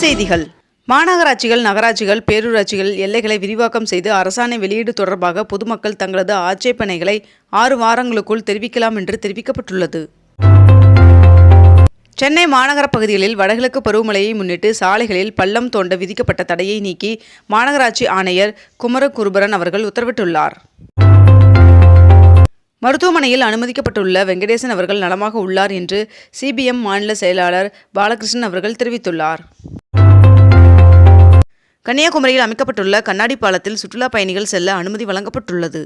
செய்திகள். மாநகராட்சிகள், நகராட்சிகள், பேரூராட்சிகள் எல்லைகளை விரிவாக்கம் செய்து அரசாணை வெளியீடு தொடர்பாக பொதுமக்கள் தங்களது ஆட்சேபனைகளை 6 வாரங்களுக்குள் தெரிவிக்கலாம் என்று தெரிவிக்கப்பட்டுள்ளது. சென்னை மாநகர பகுதிகளில் வடகிழக்கு பருவமழையை முன்னிட்டு சாலைகளில் பள்ளம் தோண்ட விதிக்கப்பட்ட தடையை நீக்கி மாநகராட்சி ஆணையர் குமரகுருபரன் அவர்கள் உத்தரவிட்டுள்ளார். மருத்துவமனையில் அனுமதிக்கப்பட்டுள்ள வெங்கடேசன் அவர்கள் நலமாக உள்ளார் என்று சிபிஎம் மாநில செயலாளர் பாலகிருஷ்ணன் அவர்கள் தெரிவித்துள்ளார். கன்னியாகுமரியில் அமைக்கப்பட்டுள்ள கண்ணாடி பாலத்தில் சுற்றுலா பயணிகள் செல்ல அனுமதி வழங்கப்பட்டுள்ளது.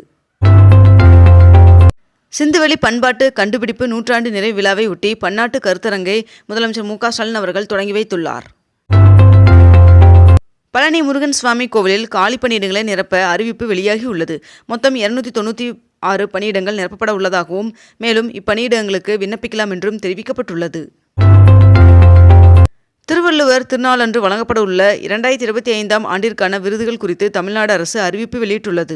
சிந்துவெளி பண்பாட்டு கண்டுபிடிப்பு நூற்றாண்டு நிறைவு விழாவை ஒட்டி பன்னாட்டு கருத்தரங்கை முதலமைச்சர் மு.க.ஸ்டாலின் அவர்கள் தொடங்கி வைத்துள்ளார். பழனி முருகன் சுவாமி கோவிலில் காலி பணியிடங்களை நிரப்ப அறிவிப்பு வெளியாகியுள்ளது. மொத்தம் 296 பணியிடங்கள் நிரப்பப்பட உள்ளதாகவும், மேலும் இப்பணியிடங்களுக்கு விண்ணப்பிக்கலாம் என்றும் தெரிவிக்கப்பட்டுள்ளது. திருவள்ளுவர் திருநாளன்று வழங்கப்பட உள்ள 2025ஆம் ஆண்டிற்கான விருதுகள் குறித்து தமிழ்நாடு அரசு அறிவிப்பு வெளியிட்டுள்ளது.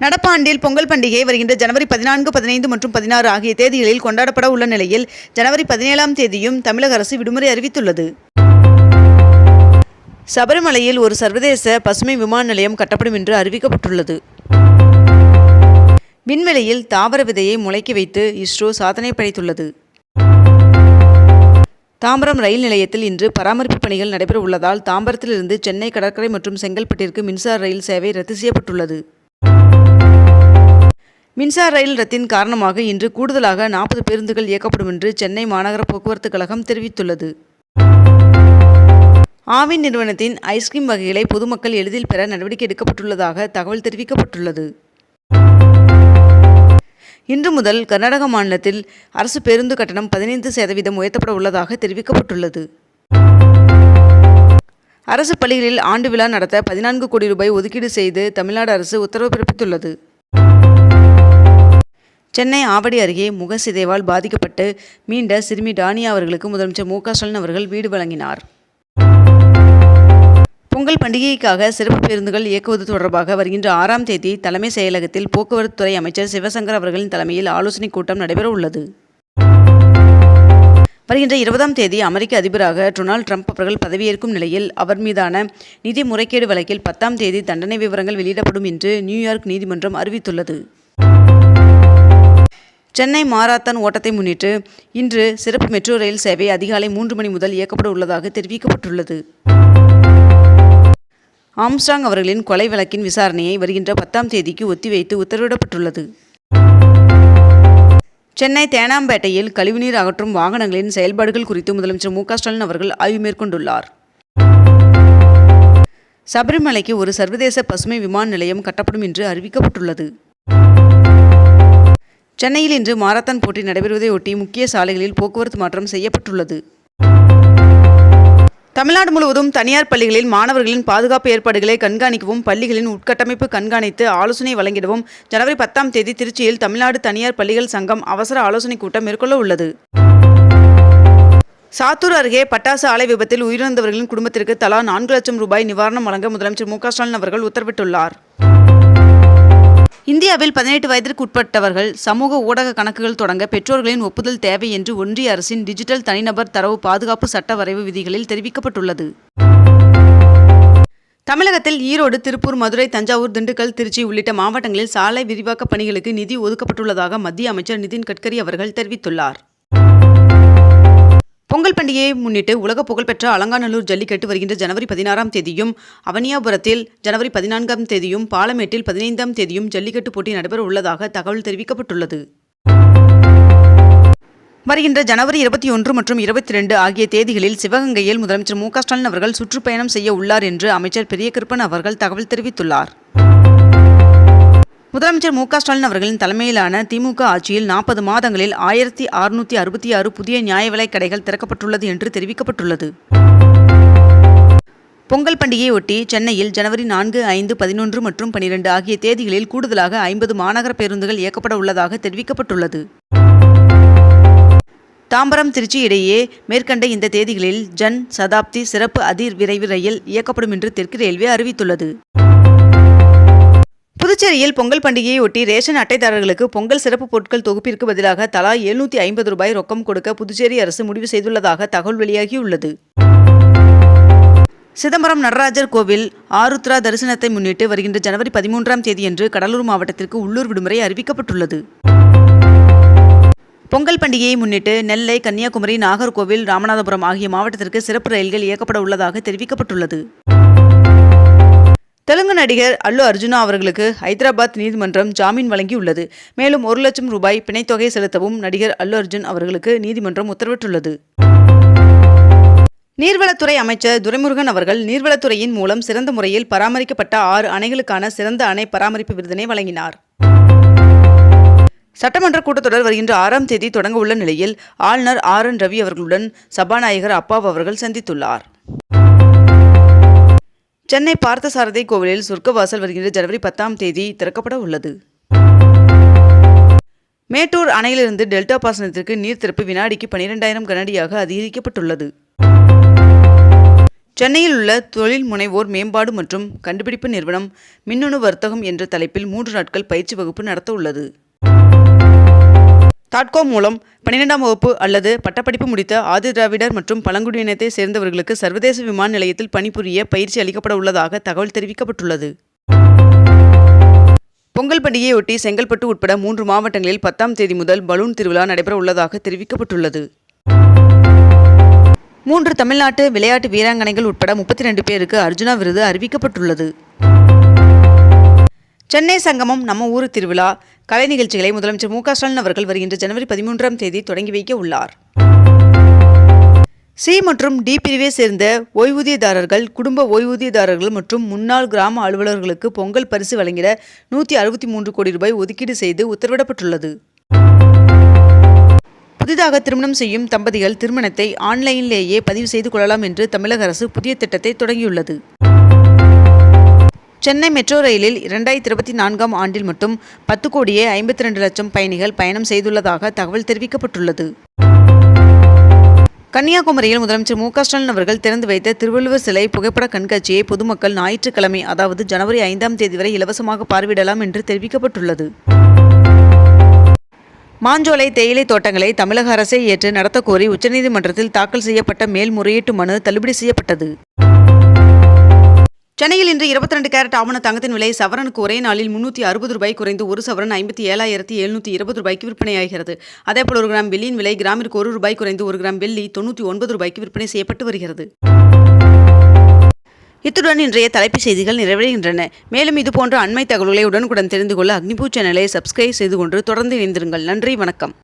நடப்பாண்டில் பொங்கல் பண்டிகை வருகின்ற ஜனவரி 14, 15 மற்றும் 16 ஆகிய தேதிகளில் கொண்டாடப்பட உள்ள நிலையில் ஜனவரி 17ஆம் தேதியும் தமிழக அரசு விடுமுறை அறிவித்துள்ளது. சபரிமலையில் ஒரு சர்வதேச பசுமை விமான நிலையம் கட்டப்படும் என்று அறிவிக்கப்பட்டுள்ளது. விண்வெளியில் தாவர விதையை முளைக்க வைத்து இஸ்ரோ சாதனை படைத்துள்ளது. தாம்பரம் ரயில் நிலையத்தில் இன்று பராமரிப்பு பணிகள் நடைபெற உள்ளதால் தாம்பரத்திலிருந்து சென்னை கடற்கரை மற்றும் செங்கல்பட்டிற்கு மின்சார ரயில் சேவை ரத்து செய்யப்பட்டுள்ளது. மின்சார ரயில் ரத்தின் காரணமாக இன்று கூடுதலாக 40 பேருந்துகள் இயக்கப்படும் என்று சென்னை மாநகர போக்குவரத்து கழகம் தெரிவித்துள்ளது. ஆவின் நிறுவனத்தின் ஐஸ்கிரீம் வகைகளை பொதுமக்கள் எளிதில் பெற நடவடிக்கை எடுக்கப்பட்டுள்ளதாக தகவல் தெரிவிக்கப்பட்டுள்ளது. இன்று முதல் கர்நாடக மாநிலத்தில் அரசு பேருந்து கட்டணம் 15% உயர்த்தப்பட உள்ளதாக தெரிவிக்கப்பட்டுள்ளது. அரசு பள்ளிகளில் ஆண்டு விழா நடத்த 14 கோடி ரூபாய் ஒதுக்கீடு செய்து தமிழ்நாடு அரசு உத்தரவு பிறப்பித்துள்ளது. சென்னை ஆவடி அருகே முகசிதைவால் பாதிக்கப்பட்டு மீண்ட சிறுமி டானியா அவர்களுக்கு முதலமைச்சர் மு.க.ஸ்டாலின் அவர்கள் வீடு வழங்கினார். பொங்கல் பண்டிகைக்காக சிறப்பு பேருந்துகள் இயக்குவது தொடர்பாக வருகின்ற 6ஆம் தேதி தலைமை செயலகத்தில் போக்குவரத்து துறை அமைச்சர் சிவசங்கர் அவர்களின் தலைமையில் ஆலோசனைக் கூட்டம் நடைபெற உள்ளது. வருகின்ற 20ஆம் தேதி அமெரிக்க அதிபராக டொனால்ட் ட்ரம்ப் அவர்கள் பதவியேற்கும் நிலையில் அவர் மீதான நிதி முறைகேடு வழக்கில் 10ஆம் தேதி தண்டனை விவரங்கள் வெளியிடப்படும் என்று நியூயார்க் நீதிமன்றம் அறிவித்துள்ளது. சென்னை மாரத்தான் ஓட்டத்தை முன்னிட்டு இன்று சிறப்பு மெட்ரோ ரயில் சேவை அதிகாலை 3 மணி முதல் இயக்கப்பட உள்ளதாக தெரிவிக்கப்பட்டுள்ளது. ஆம்ஸ்ட்ராங் அவர்களின் கொலை வழக்கின் விசாரணையை வருகின்ற 10ஆம் தேதிக்கு ஒத்திவைத்து உத்தரவிடப்பட்டுள்ளது. சென்னை தேனாம்பேட்டையில் கழிவுநீர் அகற்றும் வாகனங்களின் செயல்பாடுகள் குறித்து முதலமைச்சர் மு.க.ஸ்டாலின் அவர்கள் ஆய்வு மேற்கொண்டுள்ளார். சபரிமலைக்கு ஒரு சர்வதேச பசுமை விமான நிலையம் கட்டப்படும் என்று அறிவிக்கப்பட்டுள்ளது. சென்னையில் இன்று மாரத்தான் போட்டி நடைபெறுவதையொட்டி முக்கிய சாலைகளில் போக்குவரத்து மாற்றம் செய்யப்பட்டுள்ளது. தமிழ்நாடு முழுவதும் தனியார் பள்ளிகளில் மாணவர்களின் பாதுகாப்பு ஏற்பாடுகளை கண்காணிக்கவும், பள்ளிகளின் உட்கட்டமைப்பு கண்காணித்து ஆலோசனை வழங்கிடவும் ஜனவரி 10ஆம் தேதி திருச்சியில் தமிழ்நாடு தனியார் பள்ளிகள் சங்கம் அவசர ஆலோசனைக் கூட்டம் மேற்கொள்ள உள்ளது. சாத்தூர் அருகே பட்டாசு ஆலை விபத்தில் உயிரிழந்தவர்களின் குடும்பத்திற்கு தலா 4 லட்சம் ரூபாய் நிவாரணம் வழங்க முதலமைச்சர் மு.க.ஸ்டாலின் அவர்கள் உத்தரவிட்டுள்ளார். இந்தியாவில் 18 வயதிற்கு உட்பட்டவர்கள் சமூக ஊடக கணக்குகள் தொடங்க பெற்றோர்களின் ஒப்புதல் தேவை என்று ஒன்றிய அரசின் டிஜிட்டல் தனிநபர் தரவு பாதுகாப்பு சட்ட வரைவு விதிகளில் தெரிவிக்கப்பட்டுள்ளது. தமிழகத்தில் ஈரோடு, திருப்பூர், மதுரை, தஞ்சாவூர், திண்டுக்கல், திருச்சி உள்ளிட்ட மாவட்டங்களில் சாலை விரிவாக்க பணிகளுக்கு நிதி ஒதுக்கப்பட்டுள்ளதாக மத்திய அமைச்சர் நிதின் கட்கரி அவர்கள் தெரிவித்துள்ளார். பொங்கல் பண்டிகையை முன்னிட்டு உலக புகழ்பெற்ற அலங்காநல்லூர் ஜல்லிக்கட்டு வருகின்ற ஜனவரி 16ஆம் தேதியும், அவனியாபுரத்தில் ஜனவரி 14ஆம் தேதியும், பாலமேட்டில் 15ஆம் தேதியும் ஜல்லிக்கட்டு போட்டி நடைபெற உள்ளதாக தகவல் தெரிவிக்கப்பட்டுள்ளது. வருகின்ற ஜனவரி 21 மற்றும் 22 ஆகிய தேதிகளில் சிவகங்கையில் முதலமைச்சர் மு.க.ஸ்டாலின் அவர்கள் சுற்றுப்பயணம் செய்ய உள்ளார் என்று அமைச்சர் பெரியகருப்பன் அவர்கள் தகவல் தெரிவித்துள்ளார். முதலமைச்சர் மு.க.ஸ்டாலின் அவர்களின் தலைமையிலான திமுக ஆட்சியில் 40 மாதங்களில் 1666 புதிய நியாய விலைக் கடைகள் திறக்கப்பட்டுள்ளது என்று தெரிவிக்கப்பட்டுள்ளது. பொங்கல் பண்டிகையை ஒட்டி சென்னையில் ஜனவரி 4, 5, 11 மற்றும் 12 ஆகிய தேதிகளில் கூடுதலாக 50 மாநகர பேருந்துகள் இயக்கப்பட உள்ளதாக தெரிவிக்கப்பட்டுள்ளது. தாம்பரம் திருச்சி இடையே மேற்கண்ட இந்த தேதிகளில் ஜன் சதாப்தி சிறப்பு அதிவிரைவு ரயில் இயக்கப்படும் என்று தெற்கு ரயில்வே அறிவித்துள்ளது. புதுச்சேரியில் பொங்கல் பண்டிகையை ஒட்டி ரேஷன் அட்டைதாரர்களுக்கு பொங்கல் சிறப்பு பொருட்கள் தொகுப்பிற்கு பதிலாக தலா 750 ரூபாய் ரொக்கம் கொடுக்க புதுச்சேரி அரசு முடிவு செய்துள்ளதாக தகவல் வெளியாகியுள்ளது. சிதம்பரம் நடராஜர் கோவில் ஆருத்ரா தரிசனத்தை முன்னிட்டு வருகின்ற ஜனவரி 13ஆம் தேதியன்று கடலூர் மாவட்டத்திற்கு உள்ளூர் விடுமுறை அறிவிக்கப்பட்டுள்ளது. பொங்கல் பண்டிகையை முன்னிட்டு நெல்லை, கன்னியாகுமரி, நாகர்கோவில், ராமநாதபுரம் ஆகிய மாவட்டத்திற்கு சிறப்பு ரயில்கள் இயக்கப்பட உள்ளதாக தெரிவிக்கப்பட்டுள்ளது. தெலுங்கு நடிகர் அல்லு அர்ஜுனா அவர்களுக்கு ஹைதராபாத் நீதிமன்றம் ஜாமீன் வழங்கியுள்ளது. மேலும் 1 லட்சம் ரூபாய் பிணைத்தொகை செலுத்தவும் நடிகர் அல்லு அர்ஜுன் அவர்களுக்கு நீதிமன்றம் உத்தரவிட்டுள்ளது. நீர்வளத்துறை அமைச்சர் துரைமுருகன் அவர்கள் நீர்வளத்துறையின் மூலம் சிறந்த முறையில் பராமரிக்கப்பட்ட 6 அணைகளுக்கான சிறந்த அணை பராமரிப்பு விருதினை வழங்கினார். சட்டமன்ற கூட்டத்தொடர் வருகின்ற 6ஆம் தேதி தொடங்க உள்ள நிலையில் ஆளுநர் RN ரவி அவர்களுடன் சபாநாயகர் அப்பாவு அவர்கள் சந்தித்துள்ளார். சென்னை பார்த்தசாரதி கோவிலில் சொர்க்கவாசல் வருகின்ற ஜனவரி 10ஆம் தேதி திறக்கப்பட உள்ளது. மேட்டூர் அணையிலிருந்து டெல்டா பாசனத்திற்கு நீர் திறப்பு வினாடிக்கு 12,000 கனஅடியாக அதிகரிக்கப்பட்டுள்ளது. சென்னையில் உள்ள தொழில் முனைவோர் மேம்பாடு மற்றும் கண்டுபிடிப்பு நிறுவனம் மின்னணு வர்த்தகம் என்ற தலைப்பில் 3 நாட்கள் பயிற்சி வகுப்பு நடத்த உள்ளது. தாட்கோ மூலம் 12ஆம் வகுப்பு அல்லது பட்டப்படிப்பு முடித்த ஆதிதிராவிடர் மற்றும் பழங்குடியினத்தை சேர்ந்தவர்களுக்கு சர்வதேச விமான நிலையத்தில் பணிபுரிய பயிற்சி அளிக்கப்பட உள்ளதாக தகவல் தெரிவிக்கப்பட்டுள்ளது. பொங்கல் பண்டிகையொட்டி செங்கல்பட்டு உட்பட 3 மாவட்டங்களில் 10ஆம் தேதி முதல் பலூன் திருவிழா நடைபெற உள்ளதாக தெரிவிக்கப்பட்டுள்ளது. 3 தமிழ்நாட்டு விளையாட்டு வீராங்கனைகள் உட்பட 32 பேருக்கு அர்ஜுனா விருது அறிவிக்கப்பட்டுள்ளது. சென்னை சங்கமம் நம்ம ஊர் திருவிழா கலை நிகழ்ச்சிகளை முதலமைச்சர் மு.க. ஸ்டாலின் அவர்கள் வருகின்ற ஜனவரி 13ஆம் தேதி தொடங்கி வைக்க உள்ளார். C மற்றும் D பிரிவை சேர்ந்த ஓய்வூதியதாரர்கள், குடும்ப ஓய்வூதியதாரர்கள் மற்றும் முன்னாள் கிராம அலுவலர்களுக்கு பொங்கல் பரிசு வழங்கிட 163 கோடி ரூபாய் ஒதுக்கீடு செய்து உத்தரவிடப்பட்டுள்ளது. புதிதாக திருமணம் செய்யும் தம்பதிகள் திருமணத்தை ஆன்லைனிலேயே பதிவு செய்து கொள்ளலாம் என்று தமிழக அரசு புதிய திட்டத்தை தொடங்கியுள்ளது. சென்னை மெட்ரோ ரயிலில் 2024ஆம் ஆண்டில் மட்டும் 10,52,00,000 பயணிகள் பயணம் செய்துள்ளதாக தகவல் தெரிவிக்கப்பட்டுள்ளது. கன்னியாகுமரியில் முதலமைச்சர் மு.க. ஸ்டாலின் அவர்கள் திறந்து வைத்த திருவள்ளுவர் சிலை புகைப்பட கண்காட்சியை பொதுமக்கள் ஞாயிற்றுக்கிழமை அதாவது ஜனவரி 5ஆம் தேதி வரை இலவசமாக பார்வையிடலாம் என்று தெரிவிக்கப்பட்டுள்ளது. மாஞ்சோலை தேயிலை தோட்டங்களை தமிழக அரசே ஏற்று நடத்தக்கோரி உச்சநீதிமன்றத்தில் தாக்கல் செய்யப்பட்ட மேல்முறையீட்டு மனு தள்ளுபடி செய்யப்பட்டது. சென்னையில் இன்று 22 கேரட் ஆவண தங்கத்தின் விலை சவரனுக்கு ஒரே நாளில் 360 ரூபாய் குறைந்து 1 சவரன் 57,720 ரூபாய்க்கு விற்பனையாகிறது. அதேபோல் 1 கிராம் வெள்ளியின் விலை கிராமிற்கு 1 ரூபாய் குறைந்து 1 கிராம் வெள்ளி 99 ரூபாய்க்கு விற்பனை செய்யப்பட்டு வருகிறது. இத்துடன் இன்றைய தலைப்புச் செய்திகள் நிறைவடைகின்றன. மேலும் இதுபோன்ற அண்மை தகவல்களை உடனுக்குடன் தெரிந்து கொள்ள அக்னிபூ சேனலை சப்ஸ்கிரைப் செய்து கொண்டு தொடர்ந்து இணைந்திருங்கள். நன்றி, வணக்கம்.